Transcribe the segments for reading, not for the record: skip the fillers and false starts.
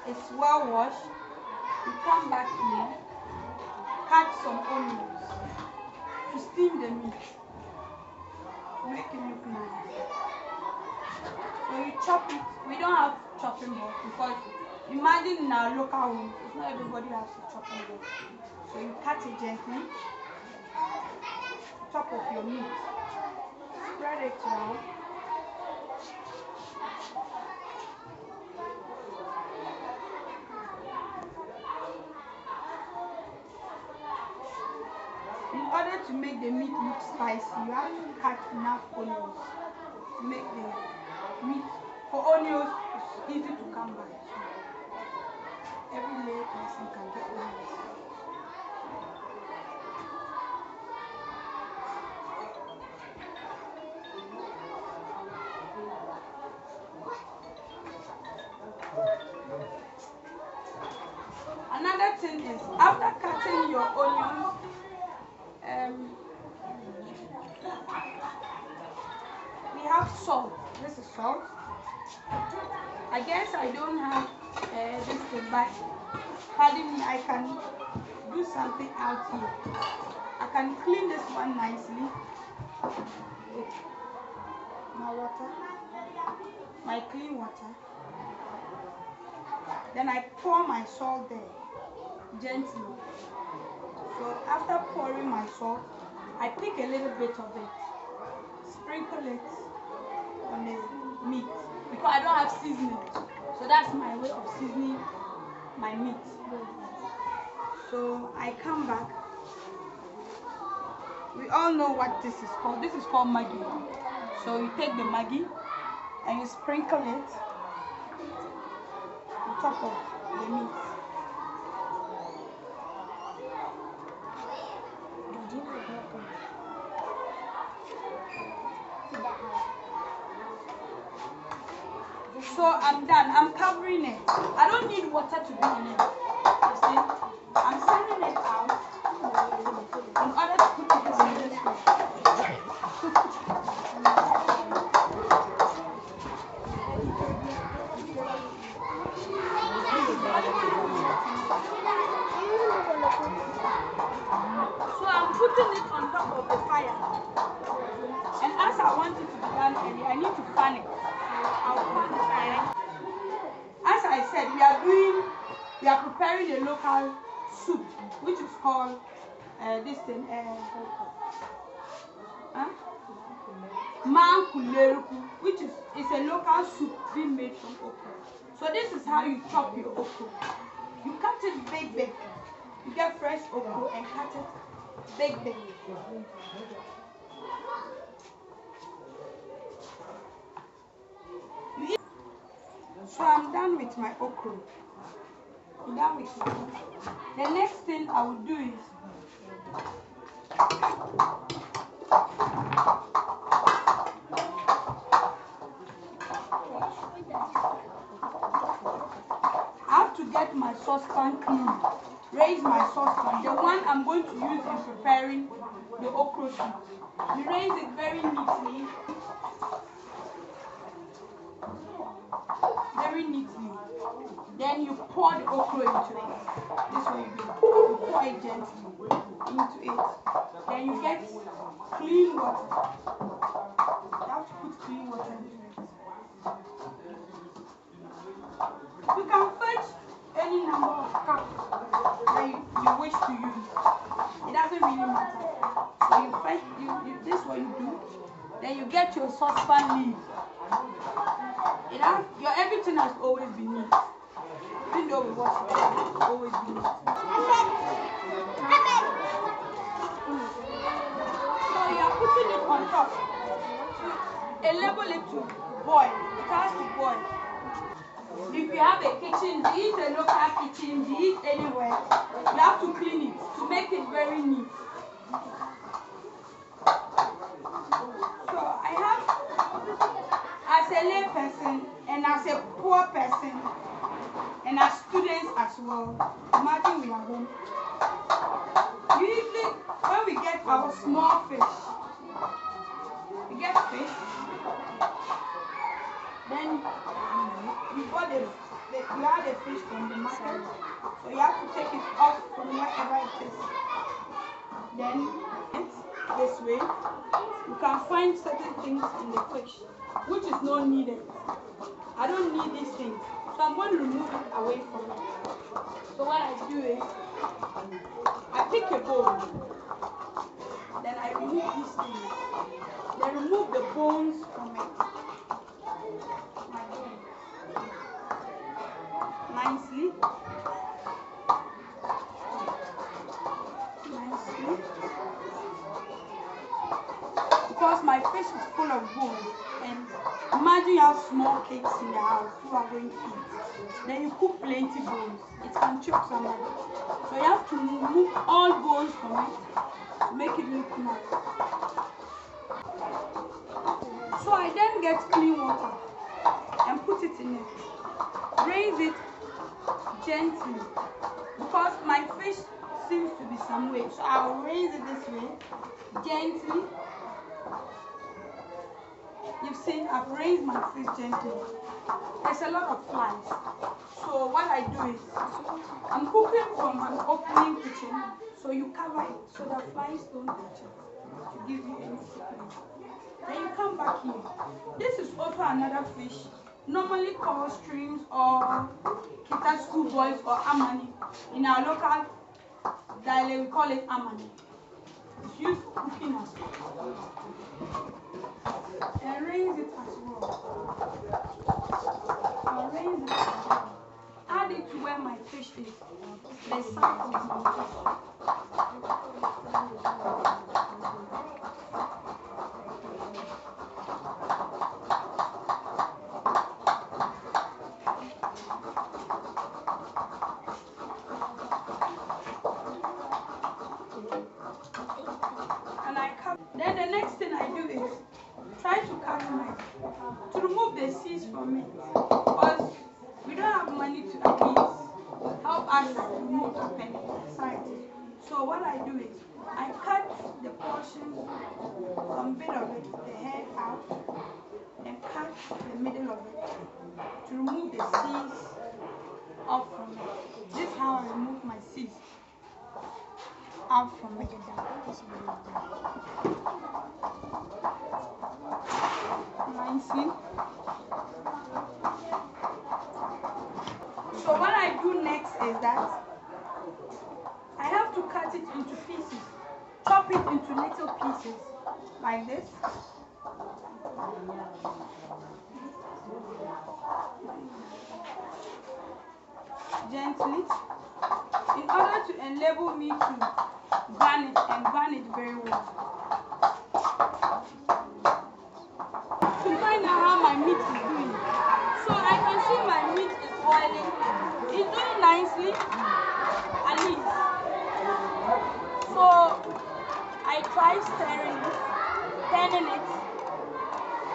is well washed, you come back here, cut some onions to steam the meat, to make it look nice. So you chop it. We don't have chopping board because imagine in our local homes, it's not everybody has a chopping board. So you cut it gently, chop up your meat, spread it around. In order to make the meat look spicy, you have to cut enough onions to make the meat. For onions, it's easy to come by. Every lay person can get onions. Another thing is, after cutting your onions, we have salt. This is salt. I guess I don't have this thing, but pardon me, I can do something out here. I can clean this one nicely with my water, my clean water. Then I pour my salt there gently. So after pouring my salt, I pick a little bit of it, sprinkle it on the meat because I don't have seasoning. So that's my way of seasoning my meat. So I come back. We all know what this is called. This is called Maggi. So you take the Maggi and you sprinkle it on top of the meat. So I'm done. I'm covering it. I don't need water to be in it. You see? I'm sending it out in order to put it on this way. So I'm putting it on top of the fire. And as I want it to be done early, I need to fan it. I'll fan the fire. As I said, we are preparing a local soup, which is called this thing, mankuleruku, which is a local soup being made from okra. So this is how you chop your okra. You cut it big. You get fresh okra and cut it big. So I'm done with my okra. The next thing I will do is I have to get my saucepan clean. Raise my saucepan, the one I'm going to use in preparing the okra soup. You raise it very neatly. Then you pour the okra into it. This way you do. You pour it gently into it. Then you get clean water. You have to put clean water into it. You can fetch any number of cups that you wish to use. It doesn't really matter. So you fetch, this is what you do. Then you get your saucepan lid. Your everything has always been neat. Even though we wash it, it's always been neat. So you are putting it on top. Enable it to boil. It has to boil. If you have a kitchen, be it a local kitchen, be it anywhere, you have to clean it to make it very neat. So I have, as a lay person and as a poor person and as students as well, imagine we are home. Usually when we get our small fish, we get fish, then we bought the you have the fish from the market, so you have to take it off from wherever it is. Then this way, you can find certain things in the fish which is not needed. I don't need these things, so I'm going to remove it away from it. So what I do is, I pick a bowl, then I remove these things, then remove the bones from it. Nicely. Because my fish is full of bones, and imagine you have small kids in the house who are going to eat. Then you cook plenty bones. It can choke somebody. So you have to remove all bones from it to make it look nice. So I then get clean water and put it in it. Raise it gently because my fish seems to be some way. So I'll raise it this way gently. You've seen I've raised my fish gently. There's a lot of flies. So what I do is I'm cooking from an opening kitchen, so you cover it so the flies don't touch it to give you any sickness. Then you come back here. This is also another fish, normally called streams or kita school boys or amani. In our local dialect we call it amani. It's used for cooking as well. And raise it as well. I'll raise it as well. Add it to where my fish is. The side of my fish. And I cut. Then the next thing I do is try to cut to remove the seeds from it, because we don't have money to at least help us remove the penny side. So what I do is I cut the portion, some bit of it, the head out, and cut the middle of it to remove the seeds off from it. This is how I remove my seeds out from it. Nicely. So what I do next is that I have to cut it into pieces, chop it into little pieces like this. Gently, in order to enable me to garnish and garnish very well. To find out how my meat is doing. So I can see my meat is boiling. It's doing nicely at least. So I try stirring it, turning it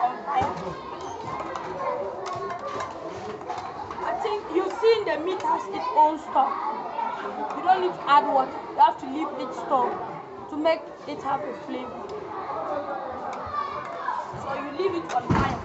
on fire. I think you see the meat has its own stock. You don't need to add water. You have to leave it stock to make it have a flavor. So you leave it on fire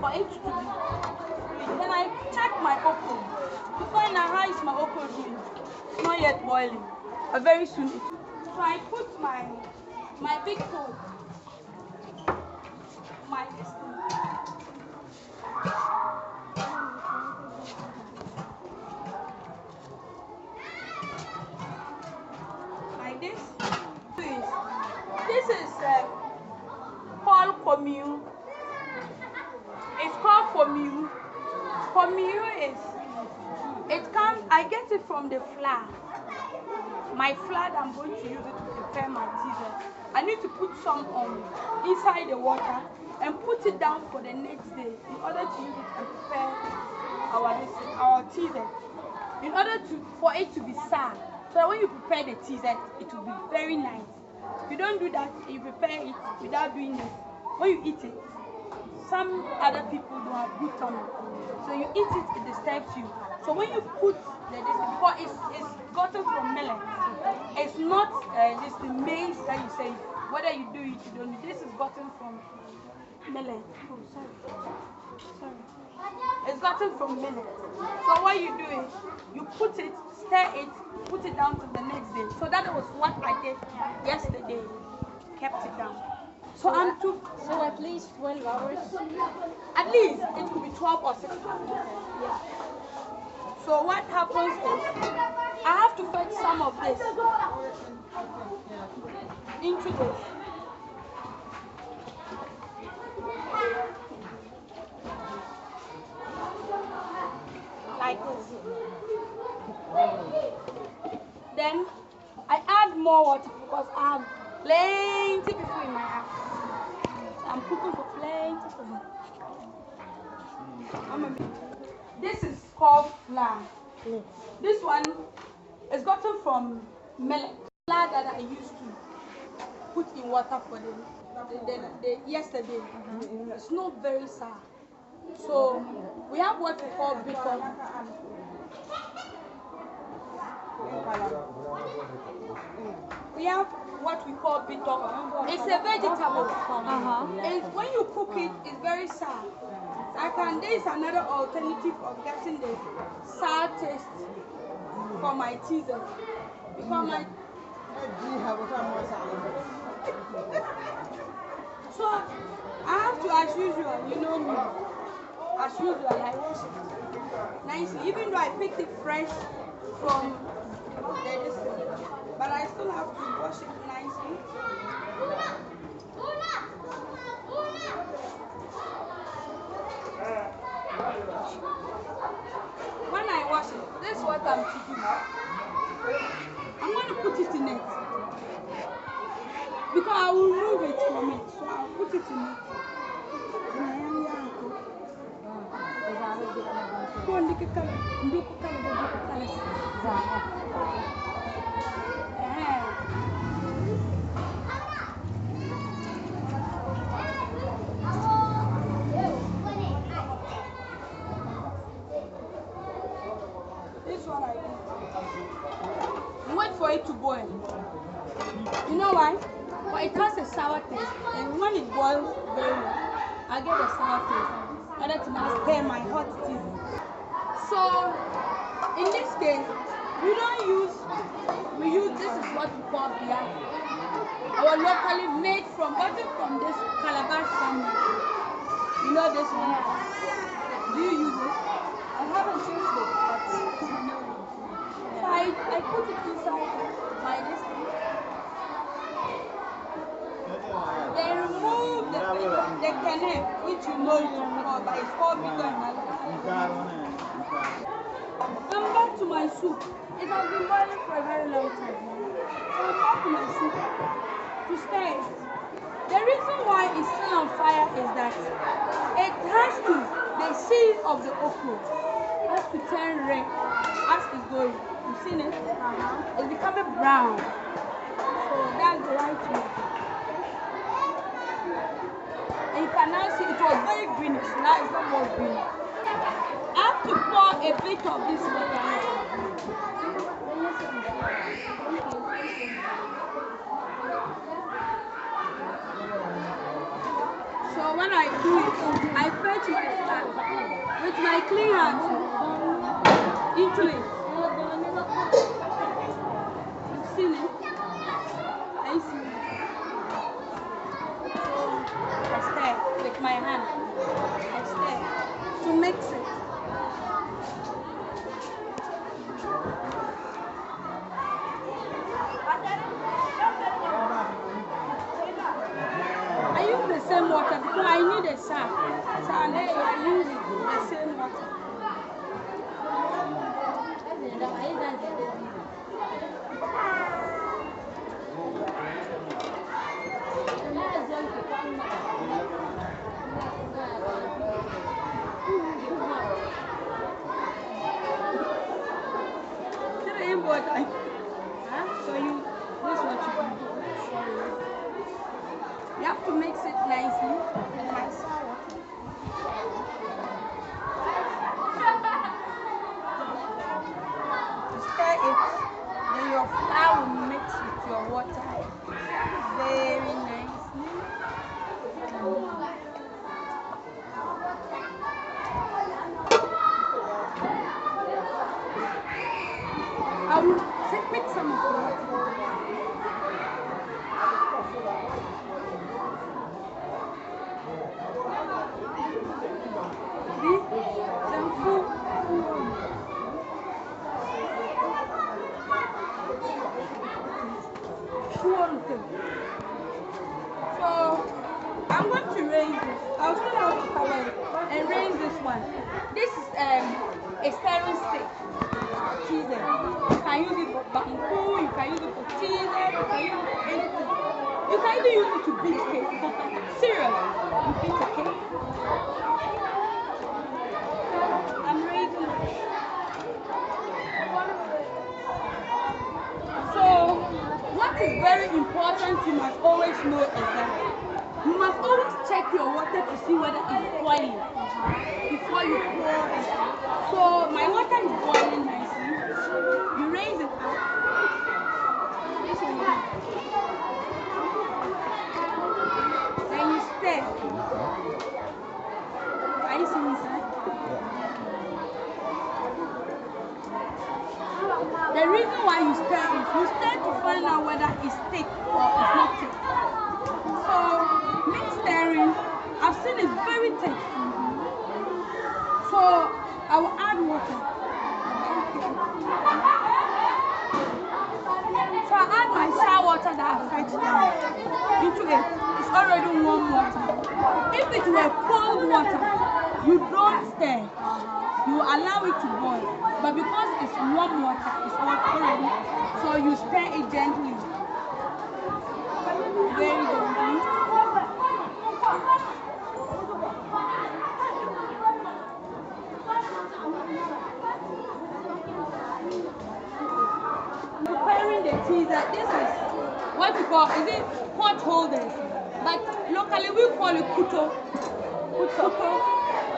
for it to be. Then I check my okra to find out how is my okra doing. It's not yet boiling, but very soon it will. So I put my big bowl, my like this. This is called commune. It's called commune. Commune is, it comes, I get it from the flour. My flour that I'm going to use it to prepare my teaser. I need to put some inside the water and put it down for the next day in order to use it to prepare our teaser. In order for it to be sour, so that when you prepare the teaser, it will be very nice. If you don't do that and you prepare it without doing this, when you eat it, some other people don't have good tummy. So you eat it, it disturbs you. So when you put because it's gotten from millet, it's not the maize that you say, whether you do it, you don't do. This is gotten from millet. Oh, sorry. It's gotten from millet. So what you do is you put it, stir it, put it down to the next day. So that was what I did yesterday. Kept it down. So at least 12 hours. At least it could be 12 or 6 hours. Yeah. So what happens is I have to fetch some of this into this. Like this. Then I add more water because I have plenty people in my house. So I'm cooking for plenty people. This is called flour. This one is gotten from millet. Flour that I used to put in water for yesterday. It's not very sour. So we have what we call bitter. We have what we call bitter. It's a vegetable. It's, when you cook it, it's very sour. There is another alternative of getting the sour taste for my teaser. Because so I have to, as usual, you know me, as usual, I wash it nicely. Even though I picked it fresh from the but I still have to wash it nicely. When I wash it, this is what I'm to do. I'm going to put it in it. Because I will remove it from it. So I'll put it in it. This is what I do. Wait for it to boil. You know why? Well, it has a sour taste, and when it boils very well, I get a sour taste. And that's now stir my hot tea. So, in this case, we use this is what we call beer. Our locally made gotten from this calabash family. You know this one? Do you use it? I haven't used it, but so I put it inside my listing. They remove the kernel, which you know you call, but it's called bitter in Malaga. Come back to my soup. It has been boiling for a very long time. So I'm back to my soup to stir it. The reason why it's still on fire is that it has to, the seed of the okra has to turn red as it's going. You've seen it? It's becoming brown. So that's the right way. And you can now see it was very greenish, now it's not more green. I have to pour a bit of this water. So when I do it, I fetch my hand with my clean hands into it. You've seen it? I see it. I stir with my hand. I stir to mix it. I use the same water because I need a sack. So I use the same water. So this is what you do. You have to mix it nicely with my sour. Stir it, then your flour will mix with your water very nicely. I'm going to raise this. I'll still have to cover it and raise this one. This is a stirring stick. Teaser. You can use it for bamboo, you can use it for teaser, you can use it for anything. You can even use it to beat cake. Serious. You beat a cake. I'm raising it. So, what is very important you must always know is that you must always check your water to see whether it's boiling before you pour it. So my water is boiling nicely. You raise it up. This one you then you stir. Are you seeing this? The reason why you stir to find out whether it's thick or it's not thick. So, mix stirring, I've seen it's very thick. So, I will add water. So, I add my sour water that I fetched into it. It's already warm water. If it were cold water, you don't stir. You allow it to boil. But because it's warm water, it's already, so you stir it gently. Very gently. Preparing the teaser, this is what we call, is it pot holders? But locally we call it kuto.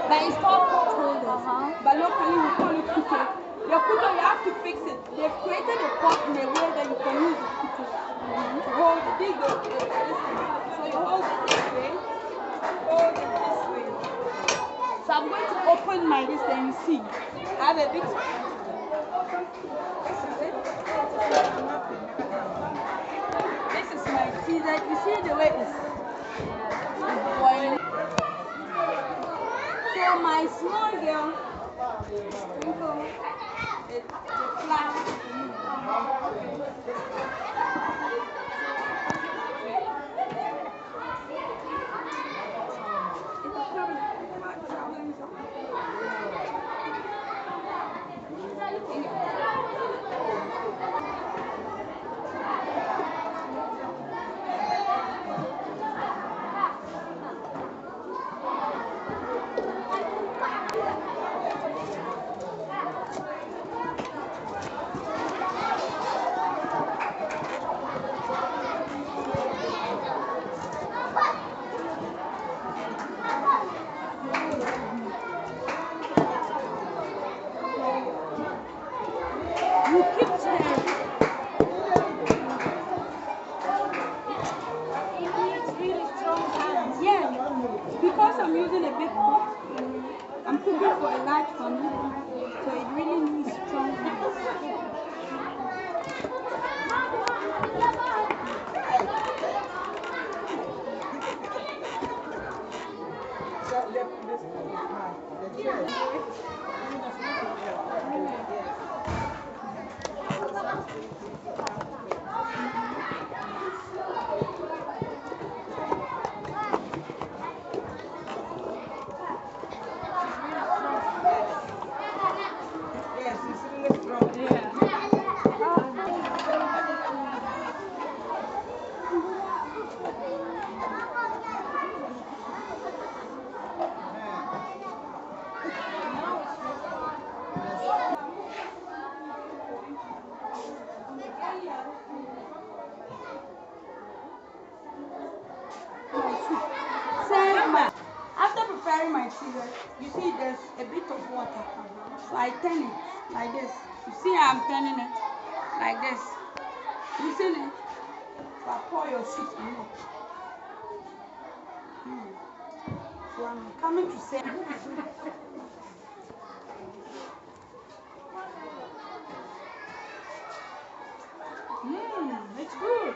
But it's called pot holders. But locally we call it kuto. The kuto, you have to fix it. They've created a pot in a way that you can use the kuto to hold it. This so you hold it this way, hold it this way. So I'm going to open my this and see. I have a big this is it. This is my teaser. You see the way it's boiling. So my small girl sprinkle the flour. You keep stirring. It needs really strong hands. Yeah, because I'm using a big pot. I'm cooking for a large family, so it really needs strong hands. Yes, it's really strong. Yeah. After preparing my sugar, you see there's a bit of water. So I turn it like this. You see how I'm turning it? Like this. You see it? So I pour your sweet milk. So I'm coming to say it's good.